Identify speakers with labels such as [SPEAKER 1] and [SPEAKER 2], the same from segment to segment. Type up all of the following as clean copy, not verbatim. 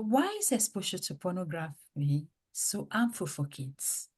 [SPEAKER 1] why is exposure to pornography so harmful for kids?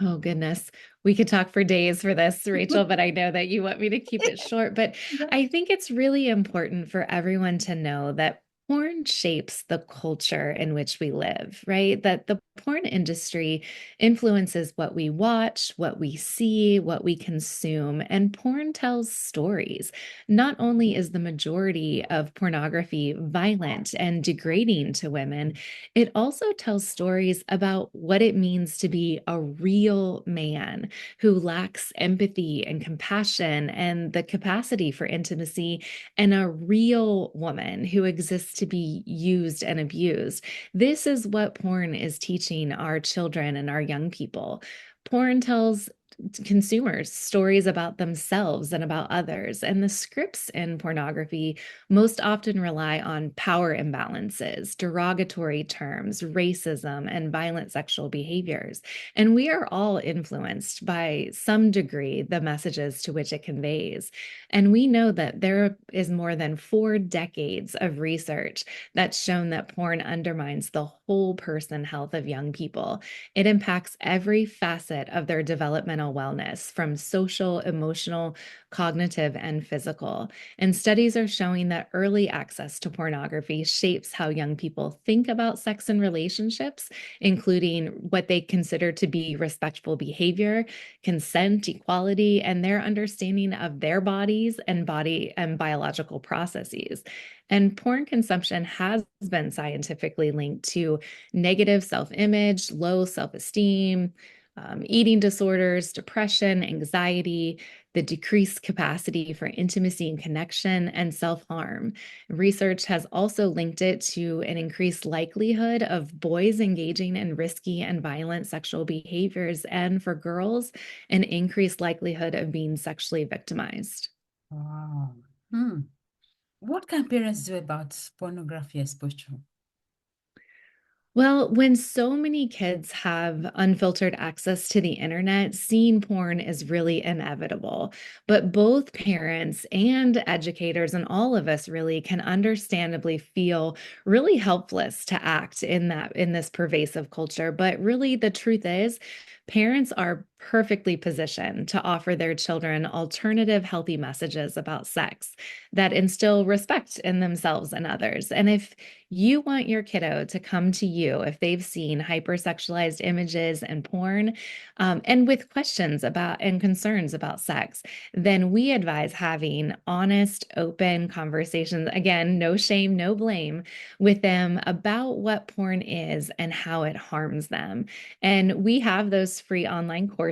[SPEAKER 2] Oh, goodness. We could talk for days for this, Rachel, but I know that you want me to keep it short. But I think it's really important for everyone to know that porn shapes the culture in which we live, right? That the porn industry influences what we watch, what we see, what we consume, and porn tells stories. Not only is the majority of pornography violent and degrading to women, it also tells stories about what it means to be a real man who lacks empathy and compassion and the capacity for intimacy, and a real woman who exists to be used and abused. This is what porn is teaching our children and our young people. Porn tells consumers stories about themselves and about others. And the scripts in pornography most often rely on power imbalances, derogatory terms, racism, and violent sexual behaviors. And we are all influenced by some degree the messages to which it conveys. And we know that there is more than 4 decades of research that's shown that porn undermines the whole person health of young people. It impacts every facet of their developmental wellness, from social, emotional, cognitive, and physical. And studies are showing that early access to pornography shapes how young people think about sex and relationships, including what they consider to be respectful behavior, consent, equality, and their understanding of their bodies and body and biological processes. And porn consumption has been scientifically linked to negative self image, low self esteem, eating disorders, depression, anxiety, the decreased capacity for intimacy and connection, and self harm. Research has also linked it to an increased likelihood of boys engaging in risky and violent sexual behaviors, and for girls, an increased likelihood of being sexually victimized.
[SPEAKER 1] Wow. Hmm. What can parents do about pornography exposure?
[SPEAKER 2] Well, when so many kids have unfiltered access to the internet, seeing porn is really inevitable. But both parents and educators, and all of us really, can understandably feel really helpless to act in this pervasive culture. But really, the truth is, parents are perfectly positioned to offer their children alternative healthy messages about sex that instill respect in themselves and others. And if you want your kiddo to come to you if they've seen hypersexualized images and porn, and with questions about and concerns about sex, then we advise having honest, open conversations. Again, no shame, no blame, with them about what porn is and how it harms them. And we have those free online courses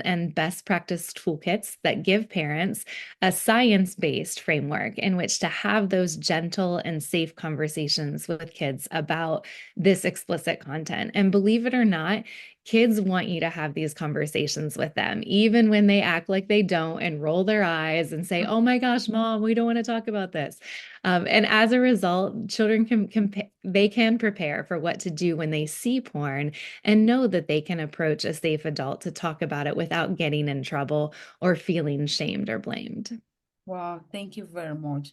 [SPEAKER 2] and best practice toolkits that give parents a science based framework in which to have those gentle and safe conversations with kids about this explicit content. And believe it or not, kids want you to have these conversations with them, even when they act like they don't and roll their eyes and say, "Oh my gosh, mom, we don't want to talk about this." And as a result, children they can prepare for what to do when they see porn and know that they can approach a safe adult to talk about it without getting in trouble or feeling shamed or blamed.
[SPEAKER 1] Wow, thank you very much.